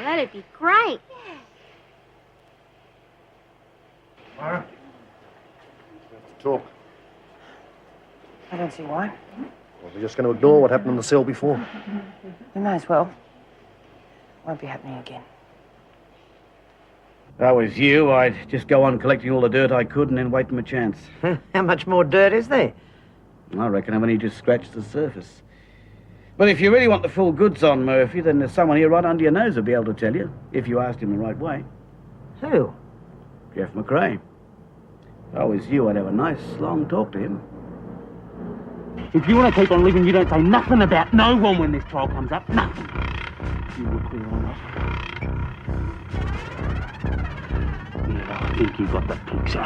that'd be great. Myra, we have to talk. I don't see why. Well, we're just going to ignore what happened in the cell before. We may as well. Won't be happening again. If I was you, I'd just go on collecting all the dirt I could and then wait for my chance. How much more dirt is there? I reckon I've only just scratched the surface. But if you really want the full goods on Murphy, then there's someone here right under your nose who'll be able to tell you, if you asked him the right way. Who? Jeff McRae. If I was you, I'd have a nice, long talk to him. If you want to keep on living, you don't say nothing about no one when this trial comes up. Nothing. You would be or not. Yeah, I think you got the picture.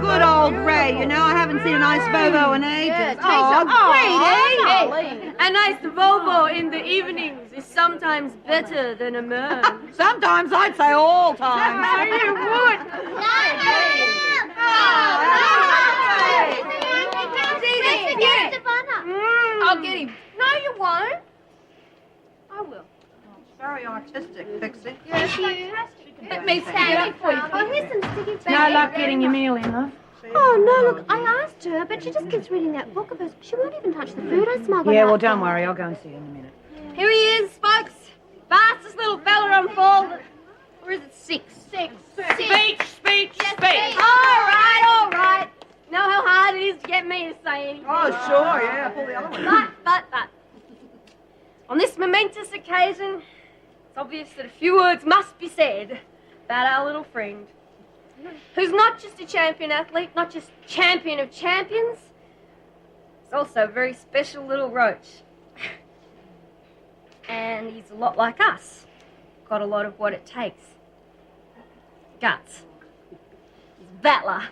Good old Ray, you know, I haven't seen a nice Volvo in ages. Hey, a nice Volvo in the evenings is sometimes better than a man. Sometimes I'd say all times. You would. I'll get him. No, you won't. I will. Very artistic, Pixie. Yes, let me stand it for you. Oh, here's some sticky toes. No luck getting your meal in, love. Oh, no, look, I asked her, but she just keeps reading that book of hers. She won't even touch the food I smuggled Yeah, out. well, don't worry. I'll go and see you in a minute. Here he is, folks. Fastest little fella on four. Or is it six? Six. Speech. All right. Know how hard it is to get me to say anything. Oh, sure, yeah. Pull the other one. But. On this momentous occasion, it's obvious that a few words must be said about our little friend, who's not just a champion athlete, not just champion of champions, he's also a very special little roach. And he's a lot like us. Got a lot of what it takes. Guts. He's a battler.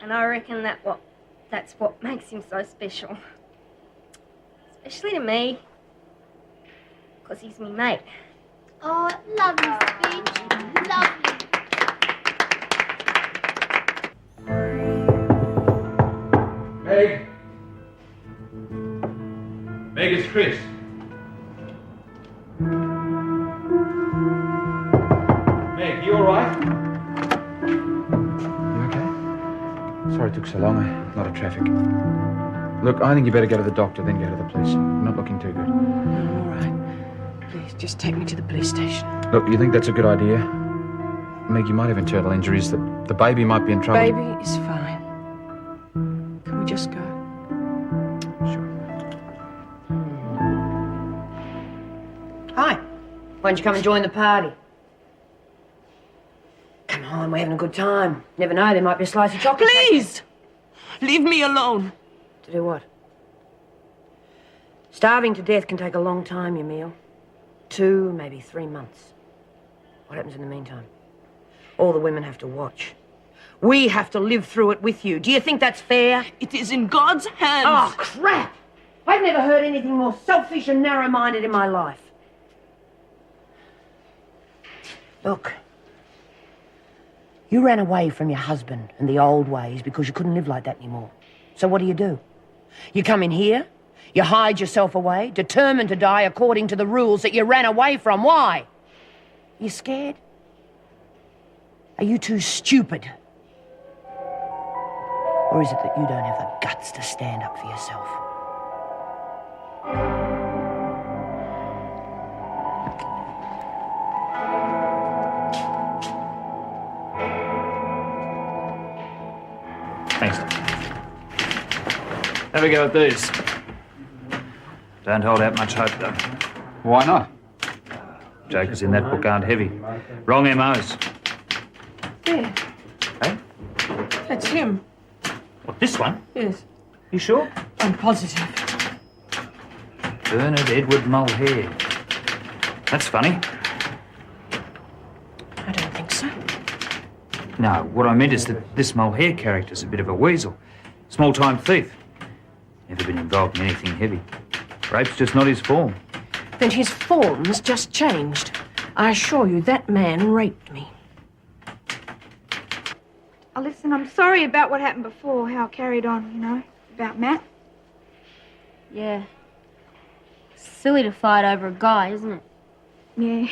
And I reckon that's what makes him so special. Especially to me, because he's me mate. Oh, lovely speech. Lovely. Meg, it's Chris. Meg, you all right? You okay? Sorry it took so long. A lot of traffic. Look, I think you better go to the doctor, then go to the police. You're not looking too good. All right. Please, just take me to the police station. Look, you think that's a good idea? Meg, you might have internal injuries. The baby might be in trouble. Baby is fine. Can we just go? Sure. Hi. Why don't you come and join the party? Come on, we're having a good time. Never know, there might be a slice of chocolate. Please! Leave me alone. To do what? Starving to death can take a long time, Emil. 2, maybe 3 months. What happens in the meantime? All the women have to watch. We have to live through it with you. Do you think that's fair? It is in God's hands. Oh, crap! I've never heard anything more selfish and narrow-minded in my life. Look, you ran away from your husband and the old ways because you couldn't live like that anymore. So what do? You come in here, you hide yourself away, determined to die according to the rules that you ran away from. Why? You scared? Are you too stupid? Or is it that you don't have the guts to stand up for yourself? Thanks. Have a go at these. Don't hold out much hope, though. Why not? Jokers in that book aren't heavy. Wrong MOs. There. Eh? That's him. What, this one? Yes. You sure? I'm positive. Bernard Edward Mulhare. That's funny. I don't think so. No, what I meant is that this Mulhare character's a bit of a weasel. Small-time thief. Never been involved in anything heavy. Rape's just not his form. Then his form's just changed. I assure you, that man raped me. Oh, listen, I'm sorry about what happened before, how I carried on, you know, about Matt. Yeah. Silly to fight over a guy, isn't it? Yeah.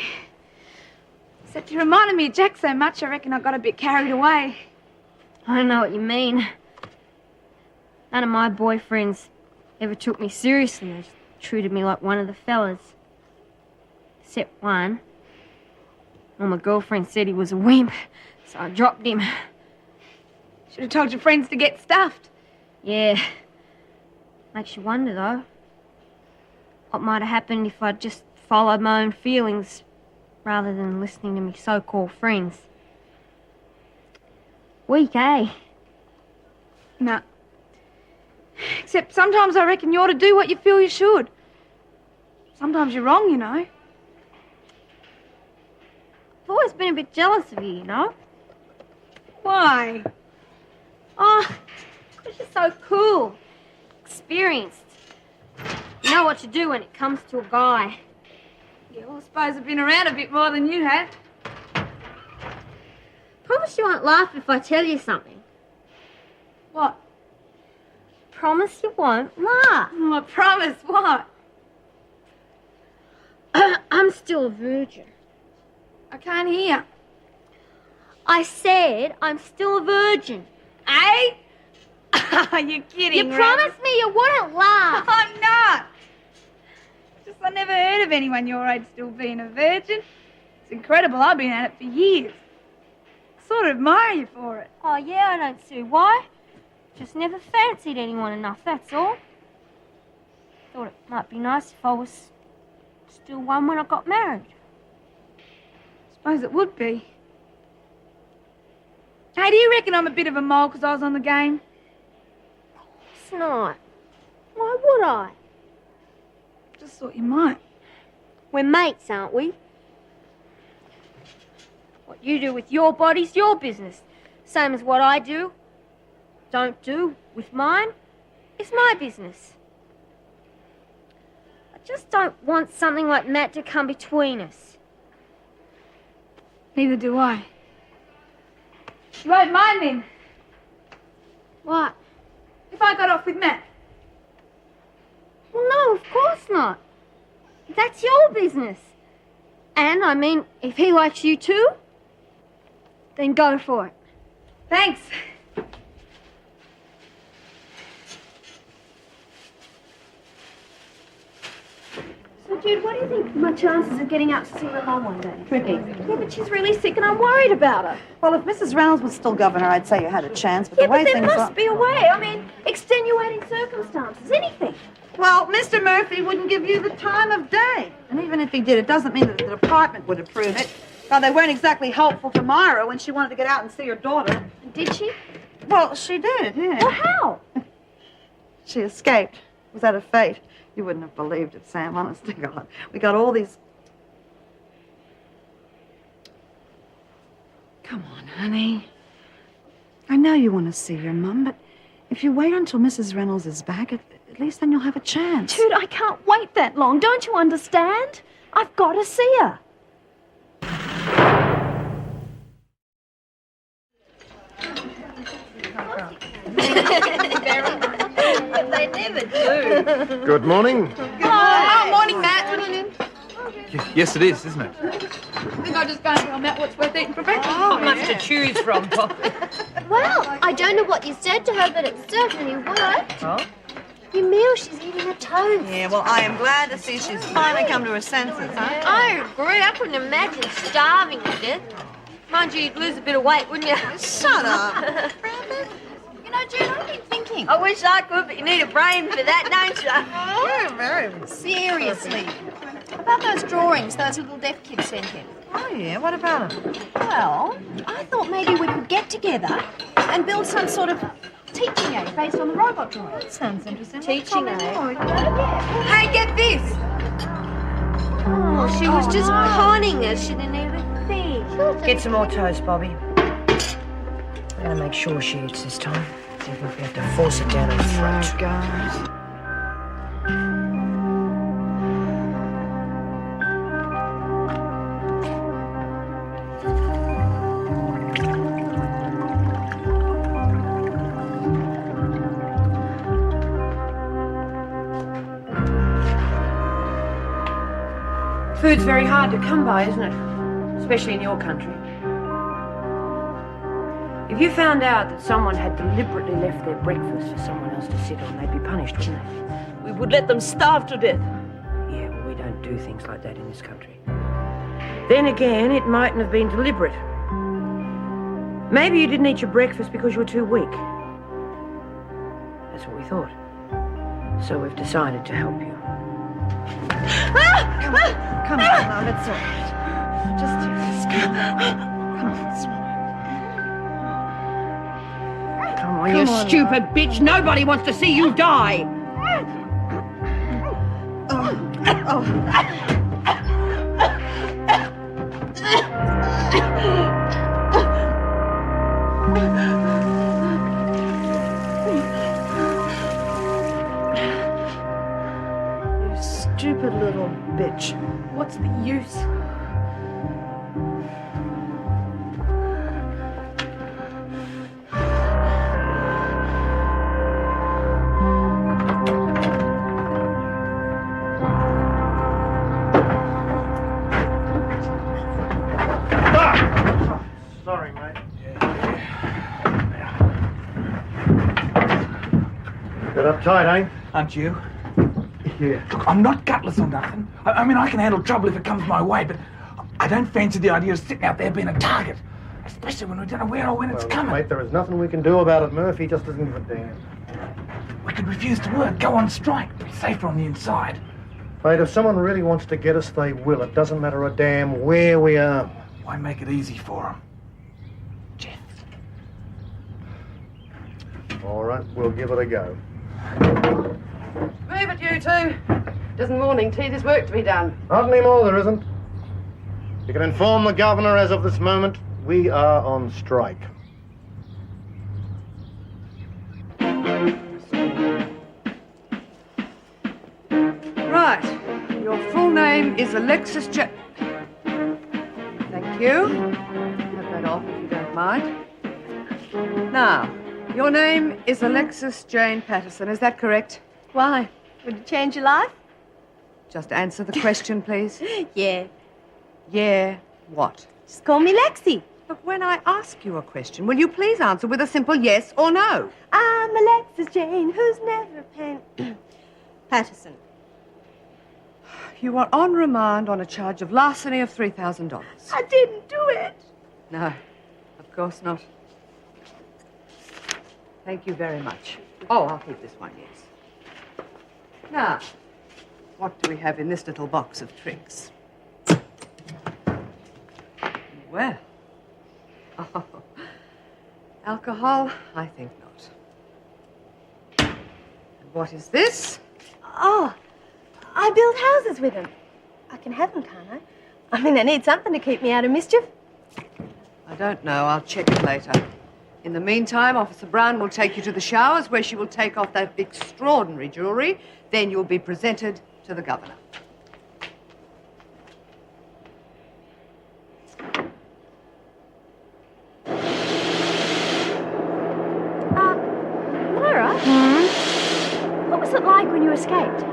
Except you reminded me of Jack so much, I reckon I got a bit carried away. I don't know what you mean. None of my boyfriends ever took me seriously. They just treated me like one of the fellas. Except one. Well, my girlfriend said he was a wimp, so I dropped him. Should have told your friends to get stuffed. Yeah. Makes you wonder, though. What might have happened if I'd just followed my own feelings rather than listening to me so-called friends. Weak, eh? No. Except sometimes I reckon you ought to do what you feel you should. Sometimes you're wrong, you know. I've always been a bit jealous of you, you know? Why? Oh, because you're so cool. Experienced. You know what to do when it comes to a guy. Yeah, well, I suppose I've been around a bit more than you have. Promise you won't laugh if I tell you something. What? Promise you won't laugh. Oh, I promise. What? I'm still a virgin. I can't hear. I said I'm still a virgin. Eh? Are you kidding? You promised me you wouldn't laugh. I'm not. Just I never heard of anyone your age still being a virgin. It's incredible. I've been at it for years. I sort of admire you for it. Oh, yeah, I don't see why. Just never fancied anyone enough, that's all. Thought it might be nice if I was still one when I got married. Suppose it would be. Hey, do you reckon I'm a bit of a mole because I was on the game? It's not. Why would I? Just thought you might. We're mates, aren't we? What you do with your body's your business. Same as what I do, don't do with mine, is my business. I just don't want something like Matt to come between us. Neither do I. You won't mind then? What? If I got off with Matt? Well, no, of course not. That's your business. And, I mean, if he likes you too, then go for it. Thanks. So, Jude, what do you think my chances of getting out to see my mum one day? Tricky. Yeah, but she's really sick and I'm worried about her. Well, if Mrs. Reynolds was still governor, I'd say you had a chance, but Yeah, the way but there things must are... be a way. I mean, extenuating circumstances, anything. Well, Mr. Murphy wouldn't give you the time of day. And even if he did, it doesn't mean that the department would approve it. Well, they weren't exactly helpful to Myra when she wanted to get out and see her daughter. Did she? Well, she did, yeah. Well, how? She escaped. It was that a fate? You wouldn't have believed it, Sam, honest to God. We got all these... Come on, honey. I know you want to see your mum, but if you wait until Mrs. Reynolds is back, at least then you'll have a chance. Jude, I can't wait that long. Don't you understand? I've got to see her. They never do. Good morning. Oh, morning, Matt. Yes, it is, isn't it? I think I'll just go and tell Matt what's worth eating for breakfast. Not much to choose from, Poppy. Well, I don't know what you said to her, but it certainly worked. Oh? Your meal, she's eating a toast. Yeah, well, I am glad to see she's finally come to her senses, huh? I agree. I couldn't imagine starving to death. Mind you, you'd lose a bit of weight, wouldn't you? Shut up. You know, Jude, I've been thinking. I wish I could, but you need a brain for that, don't you? Yeah, very. Seriously. About those drawings those little deaf kids sent in. Oh, yeah, what about them? Well, I thought maybe we could get together and build some sort of teaching aid based on the robot drawings. That sounds interesting. Teaching aid? Hey, get this. Oh, she was just conning us. She didn't even think. Get some more toast, Bobby. I'm gonna make sure she eats this time. See if we have to force it down her throat. Oh, God. Food's very hard to come by, isn't it? Especially in your country. If you found out that someone had deliberately left their breakfast for someone else to sit on, they'd be punished, wouldn't they? We would let them starve to death. Yeah, well, we don't do things like that in this country. Then again, it mightn't have been deliberate. Maybe you didn't eat your breakfast because you were too weak. That's what we thought. So we've decided to help you. Come on, love, it's all right. Just take this. Come on, swallow. Come on, you stupid bitch. Nobody wants to see you die. You stupid little bitch. What's the use? Sorry, mate. Bit uptight, eh? Aren't you? Yeah. Look, I'm not gutless or nothing. I mean, I can handle trouble if it comes my way, but I don't fancy the idea of sitting out there being a target. Especially when we don't know where or when it's coming. Mate, there is nothing we can do about it. Murphy just doesn't give a damn. We could refuse to work, go on strike, be safer on the inside. Mate, if someone really wants to get us, they will. It doesn't matter a damn where we are. Why make it easy for them? Jeff. All right, we'll give it a go. Move it, you two. Doesn't morning tea, there's work to be done. Not anymore, there isn't. You can inform the governor as of this moment, we are on strike. Right. Your full name is Alexis Thank you. Have that off if you don't mind. Now, your name is Alexis Jane Patterson, is that correct? Why? Would it change your life? Just answer the question, please. Yeah. Yeah, what? Just call me Lexi. Look, when I ask you a question, will you please answer with a simple yes or no? I'm Alexis Jane, who's never Patterson. You are on remand on a charge of larceny of $3,000. I didn't do it. No, of course not. Thank you very much. Oh, I'll keep this one, yes. Now, what do we have in this little box of tricks? Well, oh, alcohol? I think not. And what is this? Oh, I build houses with them. I can have them, can't I? I mean, I need something to keep me out of mischief. I don't know. I'll check it later. In the meantime, Officer Brown will take you to the showers where she will take off that extraordinary jewelry. Then you'll be presented to the governor. Laura? What was it like when you escaped?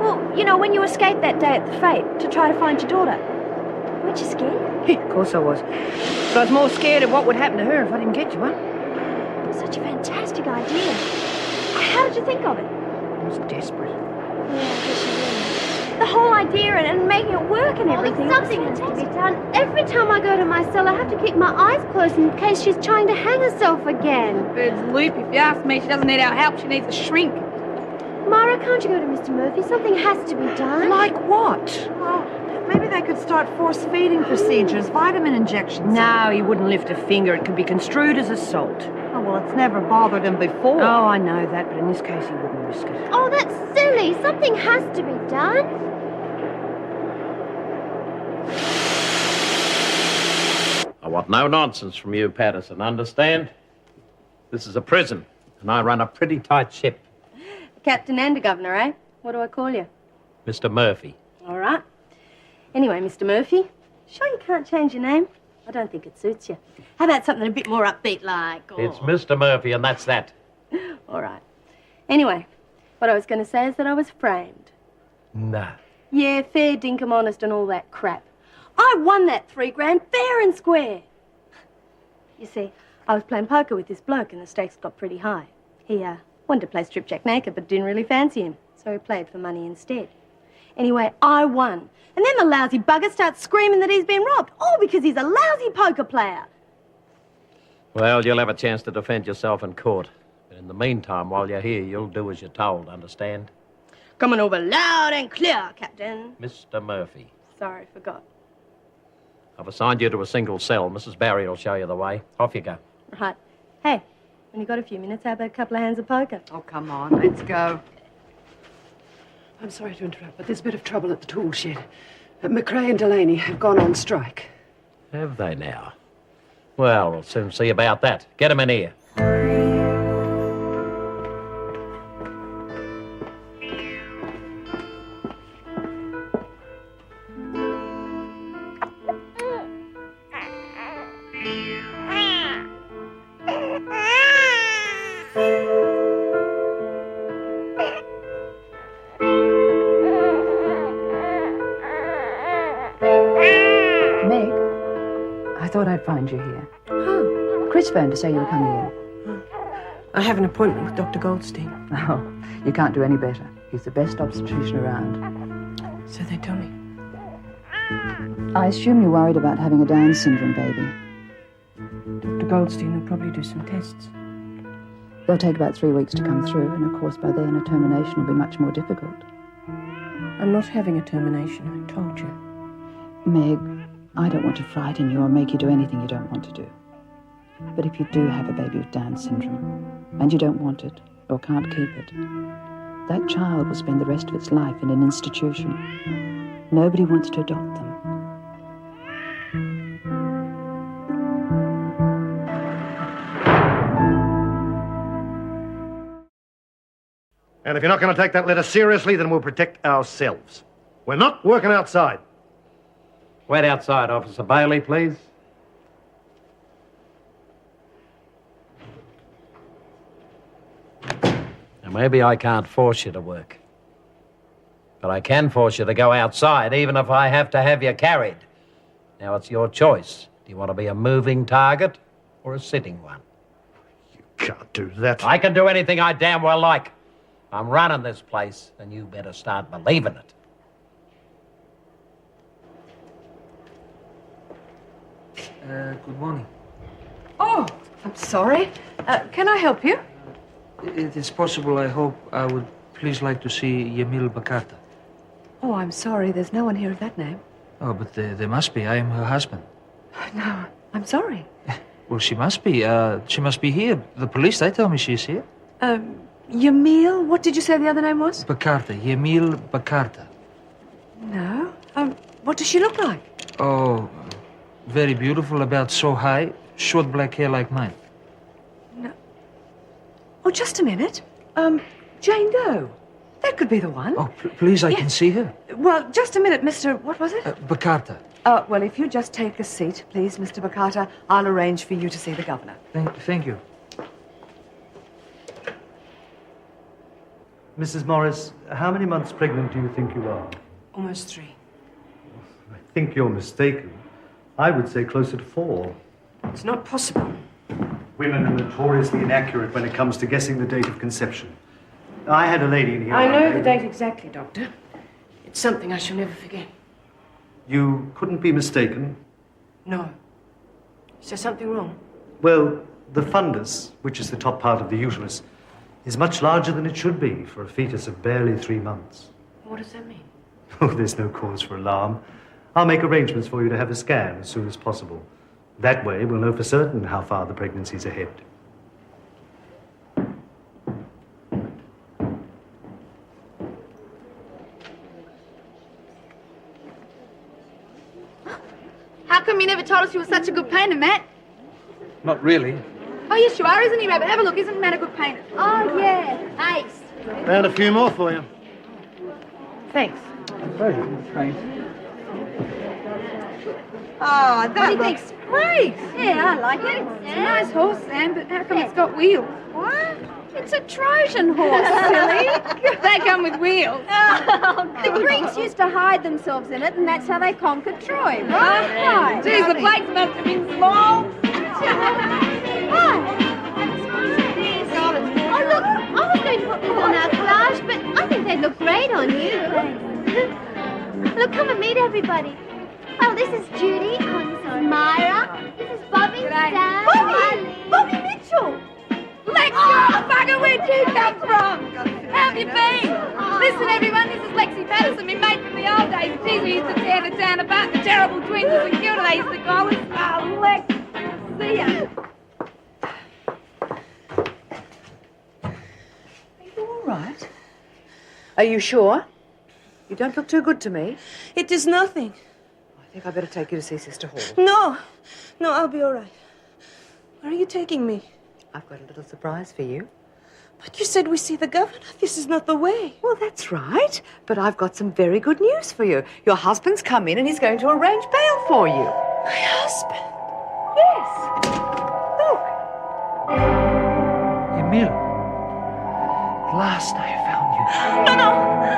Well, you know, when you escaped that day at the fete to try to find your daughter. Weren't you scared? Of course I was. But I was more scared of what would happen to her if I didn't get to her. It was such a fantastic idea. How did you think of it? I was desperate. Yeah, I guess you were. The whole idea and making it work and everything. Something has to be done. Every time I go to my cell, I have to keep my eyes closed in case she's trying to hang herself again. Bird's loop, if you ask me. She doesn't need our help. She needs a shrink. Myra, can't you go to Mr. Murphy? Something has to be done. Like what? Well, maybe they could start force-feeding procedures, vitamin injections. No, he wouldn't lift a finger. It could be construed as assault. Oh, well, it's never bothered him before. Oh, I know that, but in this case he wouldn't risk it. Oh, that's silly. Something has to be done. want no nonsense from you, Patterson. Understand? This is a prison, and I run a pretty tight ship. Captain and a governor, eh? What do I call you? Mr. Murphy. All right. Anyway, Mr. Murphy, sure you can't change your name? I don't think it suits you. How about something a bit more upbeat like... It's Mr. Murphy, and that's that. All right. Anyway, what I was going to say is that I was framed. No. Yeah, fair, dinkum, honest and all that crap. I won that $3,000 fair and square. You see, I was playing poker with this bloke and the stakes got pretty high. He wanted to play stripjack naked but didn't really fancy him, so he played for money instead. Anyway, I won. And then the lousy bugger starts screaming that he's been robbed, all because he's a lousy poker player. Well, you'll have a chance to defend yourself in court. But in the meantime, while you're here, you'll do as you're told, understand? Coming over loud and clear, Captain. Mr. Murphy. Sorry, forgot. I've assigned you to a single cell. Mrs. Barry will show you the way. Off you go. Right. Hey, when you got a few minutes, how about a couple of hands of poker? Oh, come on, let's go. I'm sorry to interrupt, but there's a bit of trouble at the tool shed. McRae and Delaney have gone on strike. Have they now? Well, we'll soon see about that. Get 'em in here. Meg, I thought I'd find you here. Oh. Chris phoned to say you were coming in. I have an appointment with Dr. Goldstein. Oh, you can't do any better. He's the best obstetrician around. So they tell me. I assume you're worried about having a Down syndrome baby. Dr. Goldstein will probably do some tests. They'll take about 3 weeks to come through, and of course by then a termination will be much more difficult. I'm not having a termination, I told you. Meg, I don't want to frighten you or make you do anything you don't want to do. But if you do have a baby with Down syndrome, and you don't want it, or can't keep it, that child will spend the rest of its life in an institution. Nobody wants to adopt them. And if you're not going to take that letter seriously, then we'll protect ourselves. We're not working outside. Wait outside, Officer Bailey, please. Now, maybe I can't force you to work. But I can force you to go outside, even if I have to have you carried. Now, it's your choice. Do you want to be a moving target or a sitting one? You can't do that. I can do anything I damn well like. I'm running this place, and you better start believing it. Good morning. Oh, I'm sorry. Can I help you? It is possible, I hope, I would please like to see Yemil Bakarta. Oh, I'm sorry. There's no one here of that name. Oh, but there must be. I am her husband. No, I'm sorry. Well, she must be. She must be here. The police, they tell me she's here. Yemil? What did you say the other name was? Bakarta. Yemil Bakarta. No. What does she look like? Oh, very beautiful, about so high, short black hair like mine. No. Oh, just a minute. Jane Doe. That could be the one. Oh, please, I can see her. Well, just a minute, Mr. What was it? Bakarta. Well, if you just take a seat, please, Mr. Bakarta, I'll arrange for you to see the governor. Thank you. Mrs. Morris, how many months pregnant do you think you are? Almost 3. I think you're mistaken. I would say closer to 4. It's not possible. Women are notoriously inaccurate when it comes to guessing the date of conception. I had a lady in here. I know the date exactly, Doctor. It's something I shall never forget. You couldn't be mistaken? No. Is there something wrong? Well, the fundus, which is the top part of the uterus, is much larger than it should be for a fetus of barely 3 months. What does that mean? Oh, there's no cause for alarm. I'll make arrangements for you to have a scan as soon as possible. That way, we'll know for certain how far the pregnancy's ahead. How come you never told us you were such a good painter, Matt? Not really. Oh, yes, you are, isn't he, Rabbit? Have a look. Isn't Matt a good painter? Oh, yeah. Ace. Found a few more for you. Thanks. Thanks. Oh, that looks great. Yeah, I like it. It's a nice horse, Sam, but how come it's got wheels? What? It's a Trojan horse, silly. They come with wheels. The Greeks used to hide themselves in it, and that's how they conquered Troy, right? Geez, the plates must have been small. Oh, look, I was going to put these on our collage, but I think they'd look great on you. Look, come and meet everybody. Oh, this is Judy. Oh, this is Myra. This is Bobby, Sam, Bobby Mitchell. Lex, you bugger, where'd you come from? How have you been? Listen, everyone, this is Lexi Patterson, my mate from the old days. Geez, we used to tear the town apart. The terrible twins and Kilda, they used to call us. Oh, Lex, see ya. Are you all right? Are you sure? You don't look too good to me. It is nothing. I think I better take you to see Sister Hall. No. No, I'll be all right. Where are you taking me? I've got a little surprise for you. But you said we see the governor. This is not the way. Well, that's right. But I've got some very good news for you. Your husband's come in and he's going to arrange bail for you. My husband? Yes. Look. Emil. At last I found you. No, no.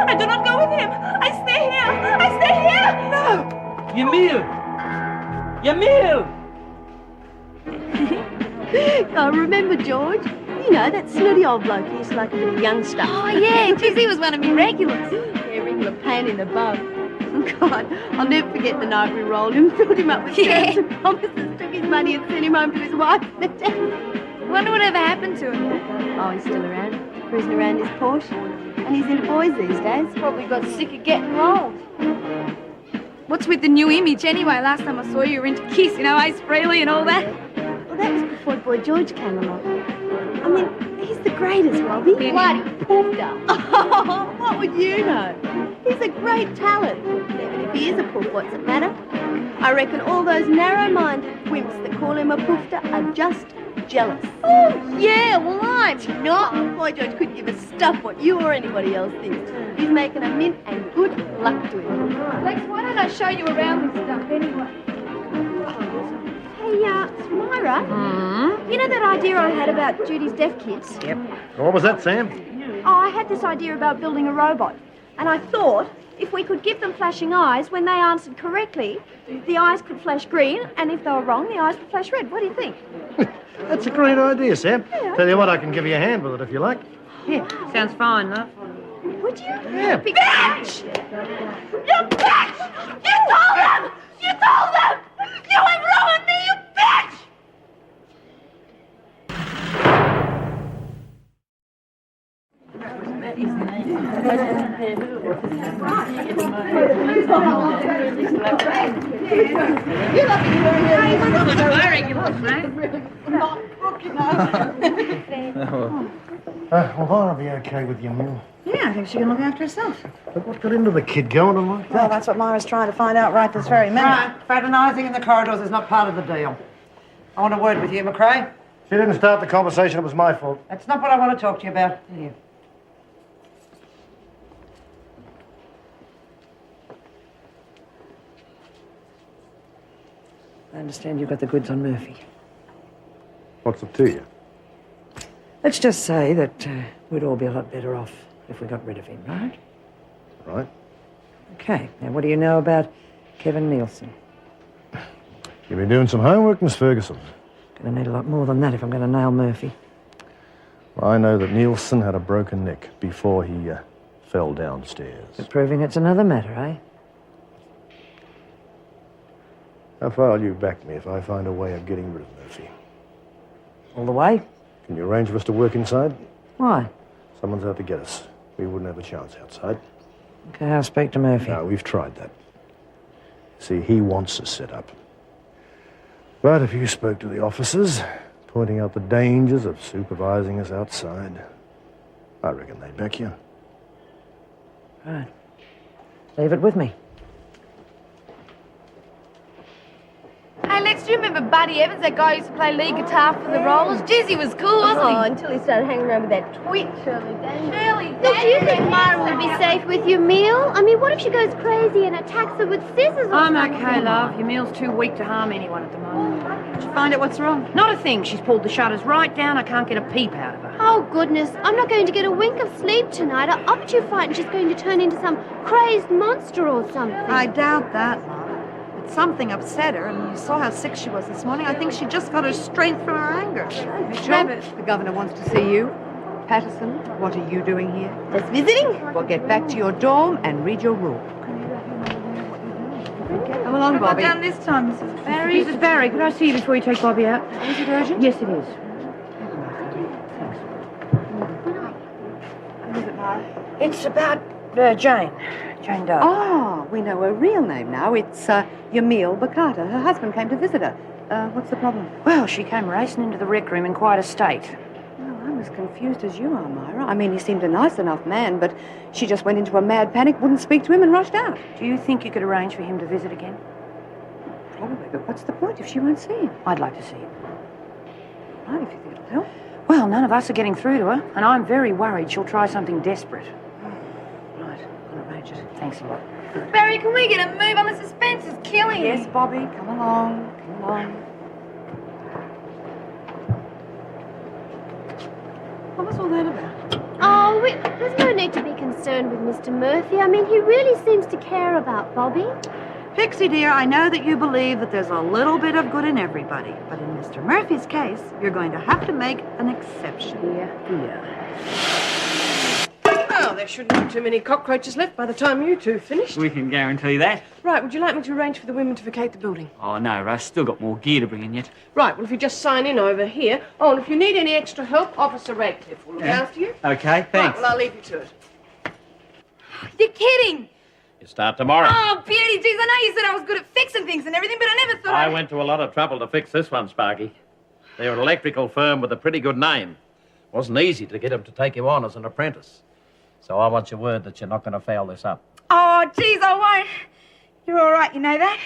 I do not go with him. I stay here. I stay here. No. Emil. Emil. Oh, remember George? You know, that snooty old bloke who used to like a bit of young stuff. Oh, yeah, geez, he was one of me regulars. Yeah, regular pain in the bum. God, I'll never forget the night we rolled him, filled him up with terms and promises, took his money and sent him home to his wife in the town. Wonder whatever happened to him. Oh, he's still around, cruising around his Porsche. And he's into boys these days. Probably got sick of getting rolled. What's with the new image anyway? Last time I saw you were into Kiss, you know, Ace Frehley and all that. Well, that was before Boy George came along. I mean, he's the greatest, Robbie. Bloody poofter. Oh, what would you know? He's a great talent. Even if he is a poof, what's it matter? I reckon all those narrow-minded wimps that call him a poofter are just jealous. Oh, yeah, well, I'm not. Boy George couldn't give a stuff what you or anybody else thinks. He's making a mint and good luck to him. Lex, why don't I show you around this stuff anyway? Hey, Myra, you know that idea I had about Judy's deaf kids? Yep. What was that, Sam? Oh, I had this idea about building a robot. And I thought if we could give them flashing eyes, when they answered correctly, the eyes could flash green, and if they were wrong, the eyes would flash red. What do you think? That's a great idea, Sam. Yeah. Tell you what, I can give you a hand with it if you like. Yeah, sounds fine, love. Would you? Yeah. Bitch! You bitch! You told them! You told them! You have ruined me, you bitch! Well, I'll be okay with you, Mule. Yeah, I think she can look after herself. But what got into the kid going on like that? Well, that's what Myra's trying to find out right this very minute. Right. Fraternising in the corridors is not part of the deal. I want a word with you, McRae. She didn't start the conversation. It was my fault. That's not what I want to talk to you about. Here. I understand you've got the goods on Murphy. What's it to you? Let's just say that we'd all be a lot better off if we got rid of him, right? Right. Okay. Now, what do you know about Kevin Nielsen? You've been doing some homework, Miss Ferguson. Gonna need a lot more than that if I'm gonna nail Murphy. Well, I know that Nielsen had a broken neck before he fell downstairs. But proving it's another matter, eh? How far will you back me if I find a way of getting rid of Murphy? All the way? Can you arrange for us to work inside? Why? Someone's out to get us. We wouldn't have a chance outside. Okay, I'll speak to Murphy. No, we've tried that. See, he wants us set up. But if you spoke to the officers, pointing out the dangers of supervising us outside, I reckon they'd back you. Right. Leave it with me. Hey, Lex, do you remember Buddy Evans, that guy who used to play lead guitar for the Rollers? Jeez, he was cool, wasn't he? Oh, until he started hanging around with that twit, Shirley Daniels. Shirley Look, do you think Myra would be safe with your meal? I mean, what if she goes crazy and attacks her with scissors or I'm something? okay, love. Your meal's too weak to harm anyone at the moment. Did you find out what's wrong? Not a thing. She's pulled the shutters right down. I can't get a peep out of her. Oh, goodness. I'm not going to get a wink of sleep tonight. I'll bet you're frightened she's going to turn into some crazed monster or something. I doubt that, Love. But something upset her, and you saw how sick she was this morning. I think she just got her strength from her anger. Rabbit, the governor wants to see you. Patterson, what are you doing here? Just visiting. Well, get back to your dorm and read your rule. Come along, Bobby. What have I done this time, Mrs. Barry? Mrs. Barry, could I see you before you take Bobby out? Is it urgent? Yes, it is. What is it, Mara? It's about Jane. Jane Doe. Oh, we know her real name now. It's Yamil Bakata. Her husband came to visit her. What's the problem? Well, she came racing into the rec room in quite a state. Well, I'm as confused as you are, Myra. I mean, he seemed a nice enough man, but she just went into a mad panic, wouldn't speak to him, and rushed out. Do you think you could arrange for him to visit again? Probably, but what's the point if she won't see him? I'd like to see him. Right, if you think it'll help. Well, none of us are getting through to her, and I'm very worried she'll try something desperate. Right, I'll arrange it. Thanks a lot. Barry, can we get a move on? The suspense is killing me. Yes, Bobby, come along, come along. What was all that about? Oh, there's no need to be concerned with Mr. Murphy. I mean, he really seems to care about Bobby. Pixie, dear, I know that you believe that there's a little bit of good in everybody, but in Mr. Murphy's case, you're going to have to make an exception. Yeah. Well, there shouldn't be too many cockroaches left by the time you two finish. We can guarantee that. Right, would you like me to arrange for the women to vacate the building? Oh, no, Russ. Still got more gear to bring in yet. Right, well, if you just sign in over here. Oh, and if you need any extra help, Officer Radcliffe will look after you. Okay, Right, thanks. well, I'll leave you to it. You're kidding. You start tomorrow. Oh, beauty, geez, I know you said I was good at fixing things and everything, but I never thought I went to a lot of trouble to fix this one, Sparky. They're an electrical firm with a pretty good name. Wasn't easy to get them to take you on as an apprentice. So I want your word that you're not going to fail this up. Oh, geez, I won't. You're all right, you know that?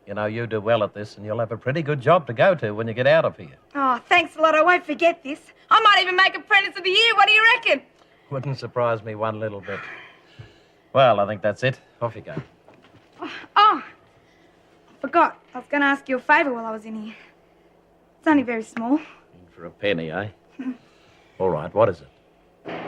You know, you do well at this, and you'll have a pretty good job to go to when you get out of here. Oh, thanks a lot. I won't forget this. I might even make Apprentice of the Year. What do you reckon? Wouldn't surprise me one little bit. Well, I think that's it. Off you go. Oh, I forgot. I was going to ask you a favour while I was in here. It's only very small. For a penny, eh? All right, what is it?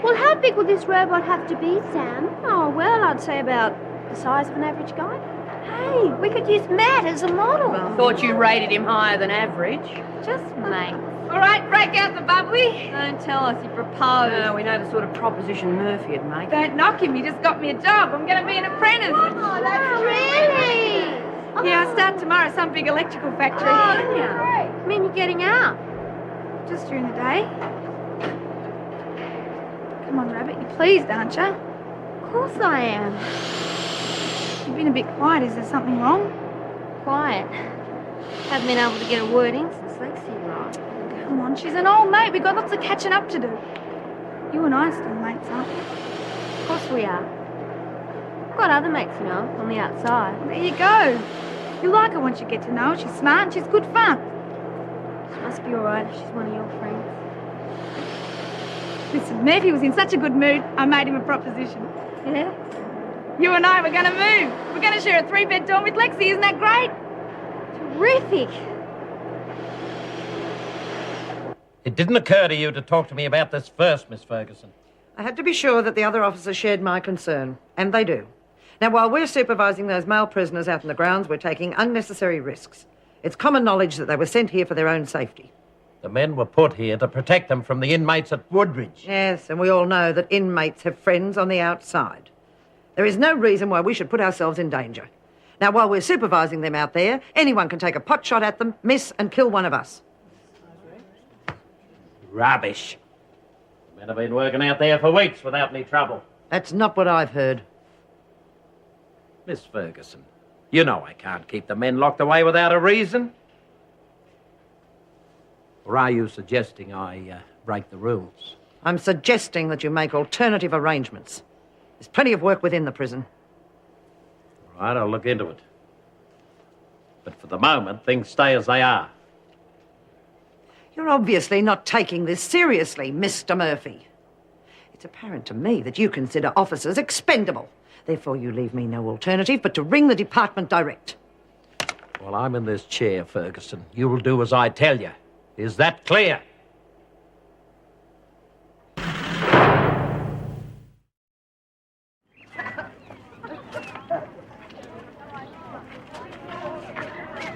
Well, how big will this robot have to be, Sam? Oh, well, I'd say about the size of an average guy. Hey, we could use Matt as a model. Well, thought you rated him higher than average. Just mate. All right, break out the bubbly. Don't tell us he proposed. No, we know the sort of proposition Murphy would make. Don't knock him. You just got me a job. I'm going to be an apprentice. Oh, that's really? Yeah, I start tomorrow at some big electrical factory. Oh, great. I mean, you're getting out. Just during the day. Come on, Rabbit. You're pleased, aren't you? Of course I am. You've been a bit quiet. Is there something wrong? Quiet. Haven't been able to get a word in since Lexi arrived. Come on, she's an old mate. We've got lots of catching up to do. You and I are still mates, aren't we? Of course we are. I've got other mates, you know, on the outside. There you go. You like her once you get to know her. She's smart and she's good fun. She must be all right if she's one of your friends. Listen, Murphy was in such a good mood, I made him a proposition. Yeah? You and I were going to move. We're going to share a 3-bed dorm with Lexi. Isn't that great? Terrific. It didn't occur to you to talk to me about this first, Miss Ferguson. I had to be sure that the other officers shared my concern, and they do. Now, while we're supervising those male prisoners out in the grounds, we're taking unnecessary risks. It's common knowledge that they were sent here for their own safety. The men were put here to protect them from the inmates at Woodridge. Yes, and we all know that inmates have friends on the outside. There is no reason why we should put ourselves in danger. Now, while we're supervising them out there, anyone can take a pot shot at them, miss, and kill one of us. Rubbish. The men have been working out there for weeks without any trouble. That's not what I've heard. Miss Ferguson, you know I can't keep the men locked away without a reason. Or are you suggesting I break the rules? I'm suggesting that you make alternative arrangements. There's plenty of work within the prison. All right, I'll look into it. But for the moment, things stay as they are. You're obviously not taking this seriously, Mr. Murphy. It's apparent to me that you consider officers expendable. Therefore, you leave me no alternative but to ring the department direct. Well, I'm in this chair, Ferguson. You will do as I tell you. Is that clear?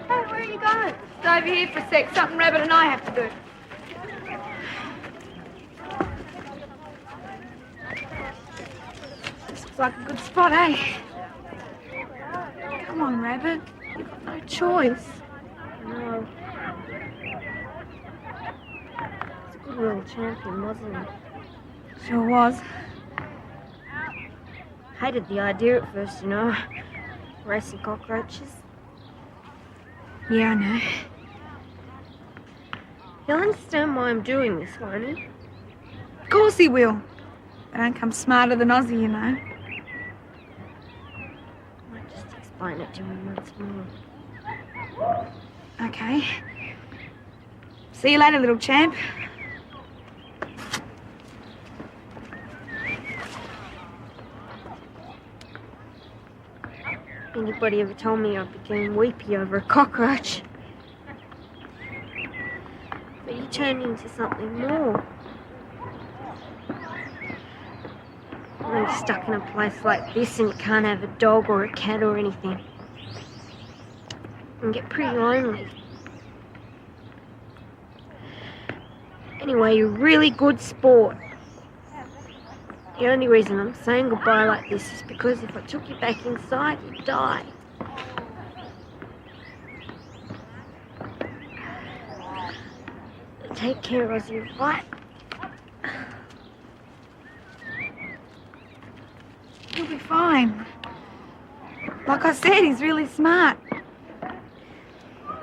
Hey, where are you going? Stay over here for a sec. Something Rabbit and I have to do. This looks like a good spot, eh? Come on, Rabbit. You've got no choice. No. It's a good world champion, wasn't it? Sure was. Hated the idea at first, you know. Racing cockroaches. Yeah, I know. He'll understand why I'm doing this, won't he? Of course he will. They don't come smarter than Ozzy, you know. Might just explain it to him once more. Okay. See you later, little champ. Anybody ever told me I became weepy over a cockroach? But you turned into something more. When you're stuck in a place like this and you can't have a dog or a cat or anything. And get pretty lonely. Anyway, you're a really good sport. The only reason I'm saying goodbye like this is because if I took you back inside, you'd die. Take care, Ozzy, right? You'll be fine. Like I said, he's really smart.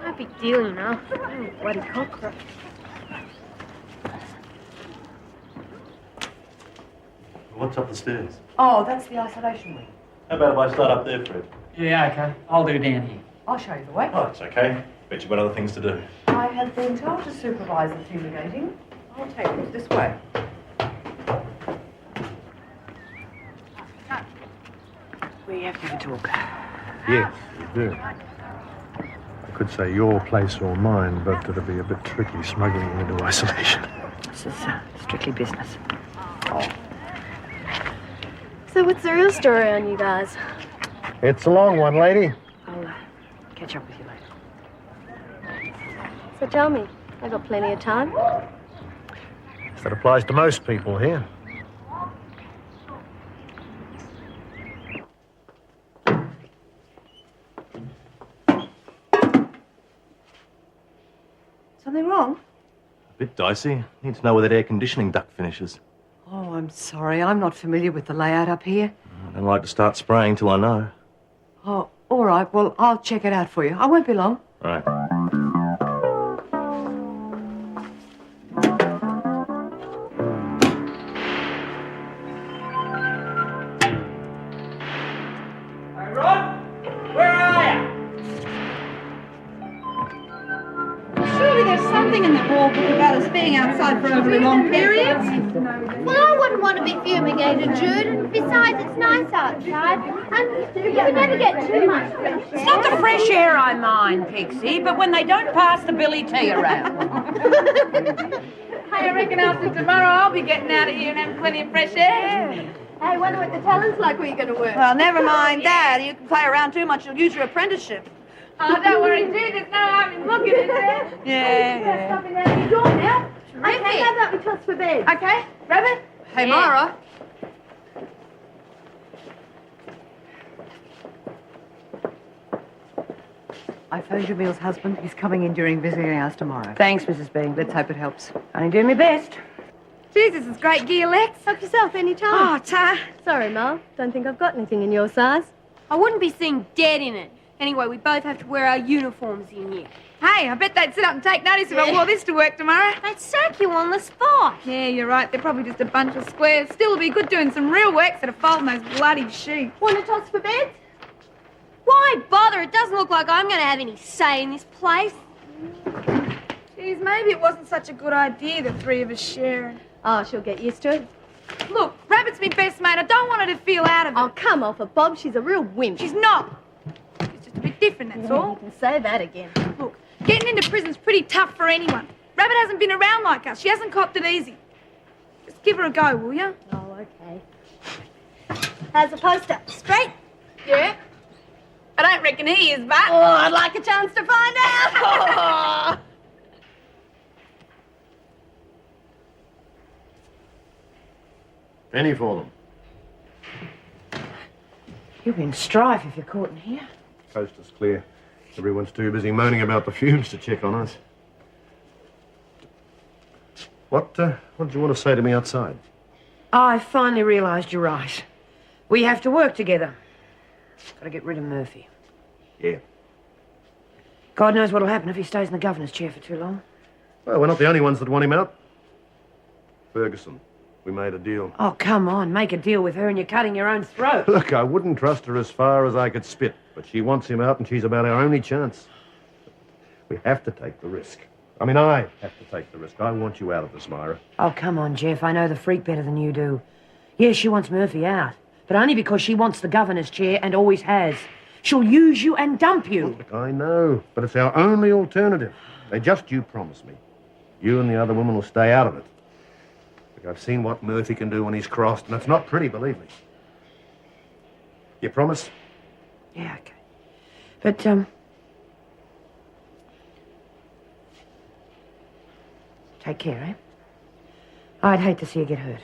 No big deal, you know. I'm a bloody cockroach. What's up the stairs? Oh, that's the isolation wing. How about if I start up there, Fred? Yeah, okay. I'll do down here. I'll show you the way. Oh, it's okay. Bet you've got other things to do. I have been told to supervise the fumigating. I'll take it this way. We have to have a talk. Yes, you do. I could say your place or mine, but it'd be a bit tricky smuggling you into isolation. This is strictly business. So what's the real story on you guys? It's a long one, lady. I'll catch up with you later. So tell me, I got plenty of time. That applies to most people here. Something wrong? A bit dicey. Need to know where that air conditioning duct finishes. Oh, I'm sorry. I'm not familiar with the layout up here. I don't like to start spraying till I know. Oh, all right. Well, I'll check it out for you. I won't be long. Right. Surely there's something in the ball book about us being outside for overly long periods. Well, I wouldn't want to be fumigated, Jude. And besides, it's nice outside. And you can never get too much fresh air. It's not the fresh air I mind, Pixie, but when they don't pass the Billy Tea around. Hey, I reckon after tomorrow I'll be getting out of here and having plenty of fresh air. Hey, wonder what the talent's like where you're going to work. Well, never mind that. You can play around too much, you'll use your apprenticeship. Oh, don't worry, Jude. There's no harm in looking, is there? Yeah. Stopping down your door now. Okay, how about we toss for bed? Okay, Rabbit? Hey, Mara. I phoned Jamil's husband. He's coming in during visiting hours tomorrow. Thanks, Mrs. B. Let's hope it helps. Only do my best. Jesus, it's great gear, Lex. Help yourself any time. Oh, Ta. Sorry, Ma. Don't think I've got anything in your size. I wouldn't be seen dead in it. Anyway, we both have to wear our uniforms in here. Hey, I bet they'd sit up and take notice if I wore this to work tomorrow. They'd sack you on the spot. Yeah, you're right. They're probably just a bunch of squares. Still, it'd be good doing some real work instead of folding those bloody sheep. Want to toss for bed? Why bother? It doesn't look like I'm going to have any say in this place. Geez, maybe it wasn't such a good idea, the three of us sharing. Oh, she'll get used to it. Look, Rabbit's my best mate. I don't want her to feel out of it. Oh, come off it, Bob. She's a real wimp. She's not. She's just a bit different, that's all. You can say that again. Look, getting into prison's pretty tough for anyone. Rabbit hasn't been around like us. She hasn't copped it easy. Just give her a go, will you? Oh, okay. How's the poster? Straight? Yeah. I don't reckon he is, but... Oh, I'd like a chance to find out. Penny for them. You'll be in strife if you're caught in here. Coast is clear. Everyone's too busy moaning about the fumes to check on us. What did you want to say to me outside? I finally realised you're right. We have to work together. Got to get rid of Murphy. Yeah. God knows what'll happen if he stays in the governor's chair for too long. Well, we're not the only ones that want him out. Ferguson, we made a deal. Oh, come on. Make a deal with her and you're cutting your own throat. Look, I wouldn't trust her as far as I could spit, but she wants him out and she's about our only chance. We have to take the risk. I mean, I have to take the risk. I want you out of this, Myra. Oh, come on, Jeff. I know the freak better than you do. Yes, she wants Murphy out, but only because she wants the governor's chair and always has. She'll use you and dump you. Look, I know, but it's our only alternative. Now, just you promise me. You and the other woman will stay out of it. Look, I've seen what Murphy can do when he's crossed, and it's not pretty, believe me. You promise? Yeah, okay. But, take care, eh? I'd hate to see you get hurt.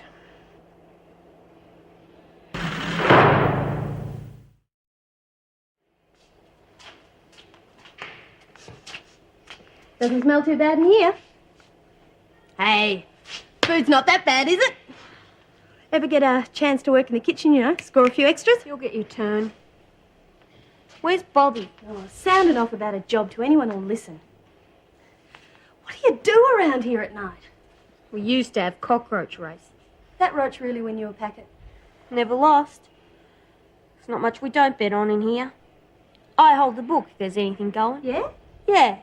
Doesn't smell too bad in here. Hey, food's not that bad, is it? Ever get a chance to work in the kitchen, you know, score a few extras? You'll get your turn. Where's Bobby? Oh, sound it off about a job to anyone who'll listen. What do you do around here at night? We used to have cockroach race. That roach really win you a packet? Never lost. There's not much we don't bet on in here. I hold the book if there's anything going. Yeah? Yeah.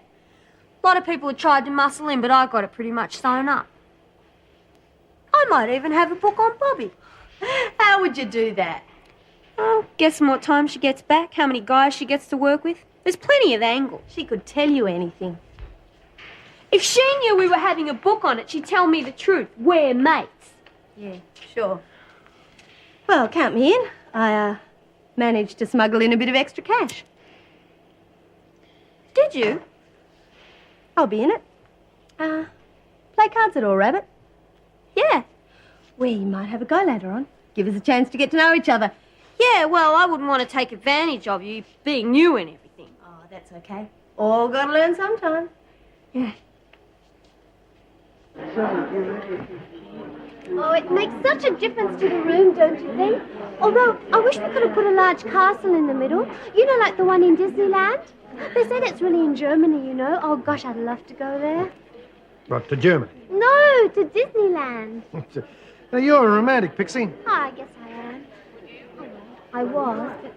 A lot of people have tried to muscle in, but I got it pretty much sewn up. I might even have a book on Bobby. How would you do that? Oh, guessing what time she gets back, how many guys she gets to work with. There's plenty of angles. She could tell you anything. If she knew we were having a book on it, she'd tell me the truth. We're mates. Yeah, sure. Well, count me in. I, managed to smuggle in a bit of extra cash. Did you? I'll be in it. Play cards at all, Rabbit? Yeah. We might have a go later on. Give us a chance to get to know each other. Yeah, well, I wouldn't want to take advantage of you, being new and everything. Oh, that's okay. All gotta learn sometime. Yeah. Oh, it makes such a difference to the room, don't you think? Although, I wish we could have put a large castle in the middle. You know, like the one in Disneyland? They said it's really in Germany, you know. Oh, gosh, I'd love to go there. What, to Germany? No, to Disneyland. Now, you're a romantic, Pixie. Oh, I guess I am. I was, but...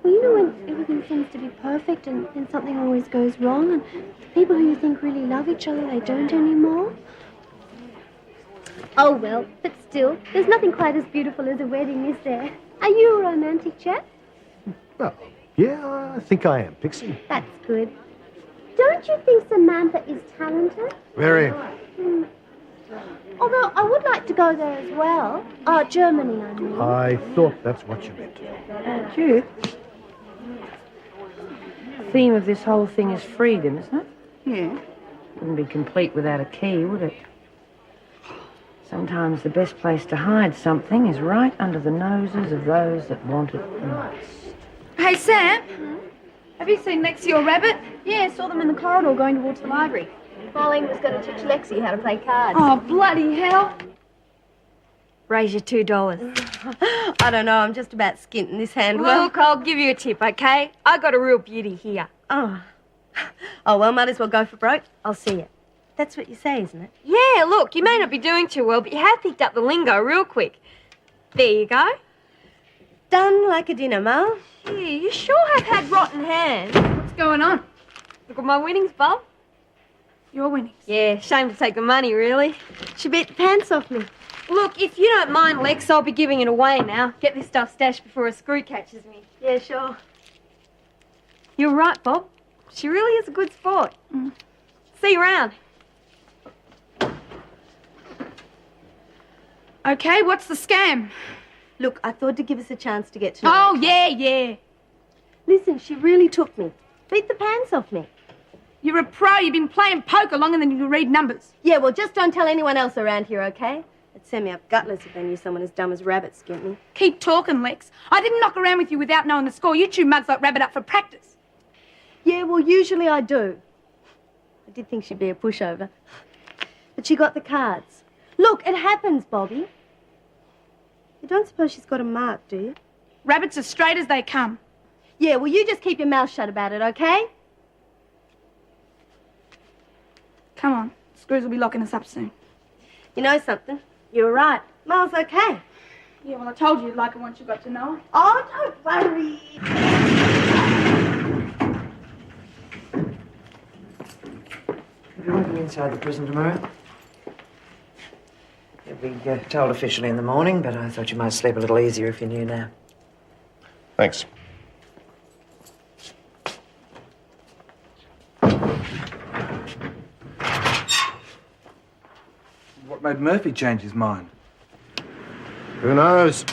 Well, you know when everything seems to be perfect and then something always goes wrong and people who you think really love each other, they don't anymore? Oh, well, but still, there's nothing quite as beautiful as a wedding, is there? Are you a romantic chap? Well, yeah, I think I am, Pixie. That's good. Don't you think Samantha is talented? Very. Although I would like to go there as well. Germany, I mean. I thought that's what you meant. Jude, the theme of this whole thing is freedom, isn't it? Yeah. Wouldn't be complete without a key, would it? Sometimes the best place to hide something is right under the noses of those that want it most. Hey, Sam. Have you seen Lexi or Rabbit? Yeah, saw them in the corridor going towards the library. Marlene was going to teach Lexi how to play cards. Oh, bloody hell. Raise your $2. I don't know, I'm just about skinting this hand. Look, I'll give you a tip, okay? I got a real beauty here. Oh, well, might as well go for broke. I'll see you. That's what you say, isn't it? Yeah, look, you may not be doing too well, but you have picked up the lingo real quick. There you go. done like a dinner, Ma. Gee, you sure have had rotten hands. What's going on? Look at my winnings, Bob. Your winnings? Yeah, shame to take the money, really. She beat the pants off me. Look, if you don't mind, Lex, I'll be giving it away now. Get this stuff stashed before a screw catches me. Yeah, sure. You're right, Bob. She really is a good sport. See you around. Okay, what's the scam? Look, I thought to give us a chance to get to know Oh, her. yeah. Listen, she really took me. Beat the pants off me. You're a pro. You've been playing poker longer than you can read numbers. Yeah, well, just don't tell anyone else around here, okay? It'd send me up gutless if they knew someone as dumb as Rabbit skinned me. Keep talking, Lex. I didn't knock around with you without knowing the score. You chew mugs like Rabbit up for practice. Yeah, well, usually I do. I did think she'd be a pushover. But she got the cards. Look, it happens, Bobby. You don't suppose she's got a mark, do you? Rabbits as straight as they come. Yeah, well, you just keep your mouth shut about it, okay? Come on. Screws will be locking us up soon. You know something? You were right. Miles okay. Yeah, well, I told you you'd like her once you got to know her. Oh, don't worry. You're working inside the prison tomorrow? You'll be told officially in the morning, but I thought you might sleep a little easier if you knew now. Thanks. What made Murphy change his mind? Who knows?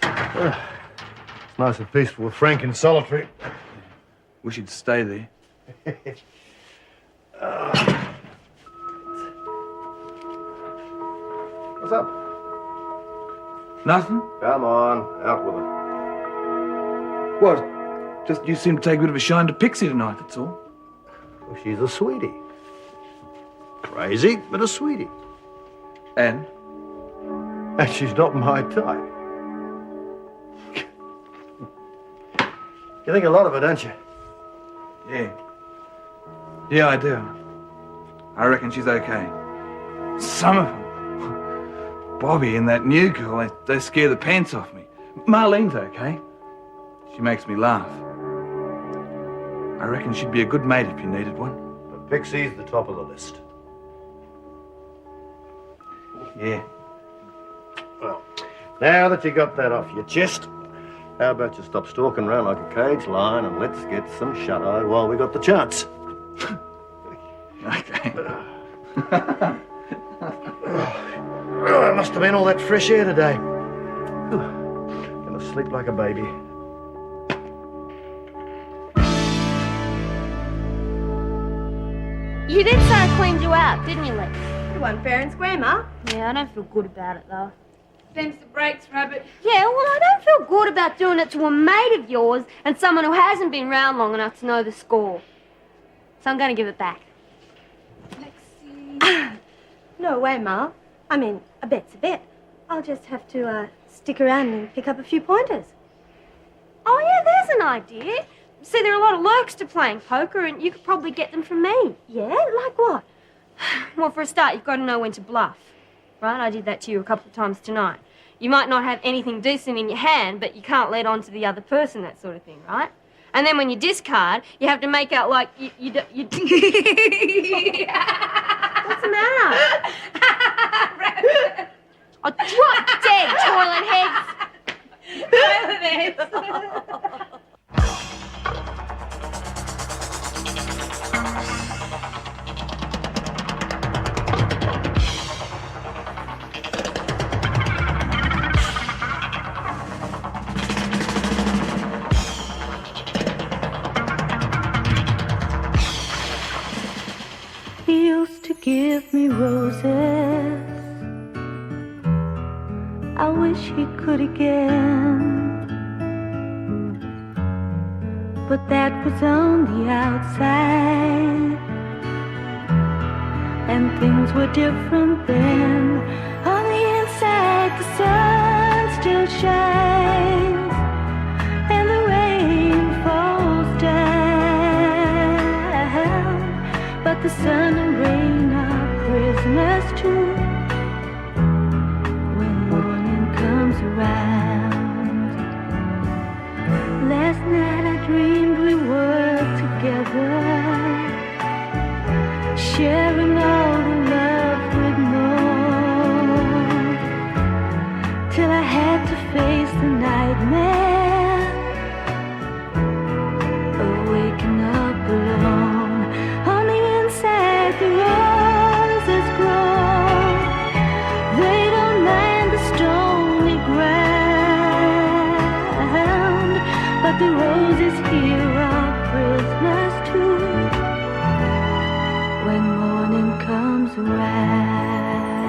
It's nice and peaceful with Frank in solitary. Wish he'd stay there. What's up? Nothing? Come on, out with it. What? Just you seem to take a bit of a shine to Pixie tonight, that's all. Well, she's a sweetie. Crazy, but a sweetie. And? And she's not my type. You think a lot of her, don't you? Yeah. Yeah, I do. I reckon she's okay. Some of them. Bobby and that new girl, they scare the pants off me. Marlene's okay. She makes me laugh. I reckon she'd be a good mate if you needed one. But Pixie's the top of the list. Yeah. Well, now that you got that off your chest, how about you stop stalking around like a cage lion and let's get some shut-eye while we got the chance. Okay. Oh, it must have been all that fresh air today. Gonna sleep like a baby. You did say I cleaned you out, didn't you, Lex? You won fair and square, Ma. Yeah, I don't feel good about it, though. Them's the breaks, Rabbit. Yeah, well, I don't feel good about doing it to a mate of yours and someone who hasn't been round long enough to know the score. So I'm going to give it back. No way, Ma. I mean, a bet's a bet. I'll just have to stick around and pick up a few pointers. Oh, yeah, there's an idea. See, there are a lot of lurks to playing poker, and you could probably get them from me. Yeah? Like what? Well, for a start, you've got to know when to bluff. Right? I did that to you a couple of times tonight. You might not have anything decent in your hand, but you can't let on to the other person, that sort of thing, right? And then when you discard, you have to make out like you What's the matter? Oh, drop dead, toilet heads! Toilet heads! He used to give me roses. I wish he could again. But that was on the outside, and things were different then. On the inside, the sun still shines, and the rain falls down. But the sun and rain are prisoners too when morning comes around. together, sharing all the love we'd known, till I had to face the nightmare of waking up alone. On the inside, the roses grow. They don't mind the stony ground, but the roses here are prisoners too when morning comes around.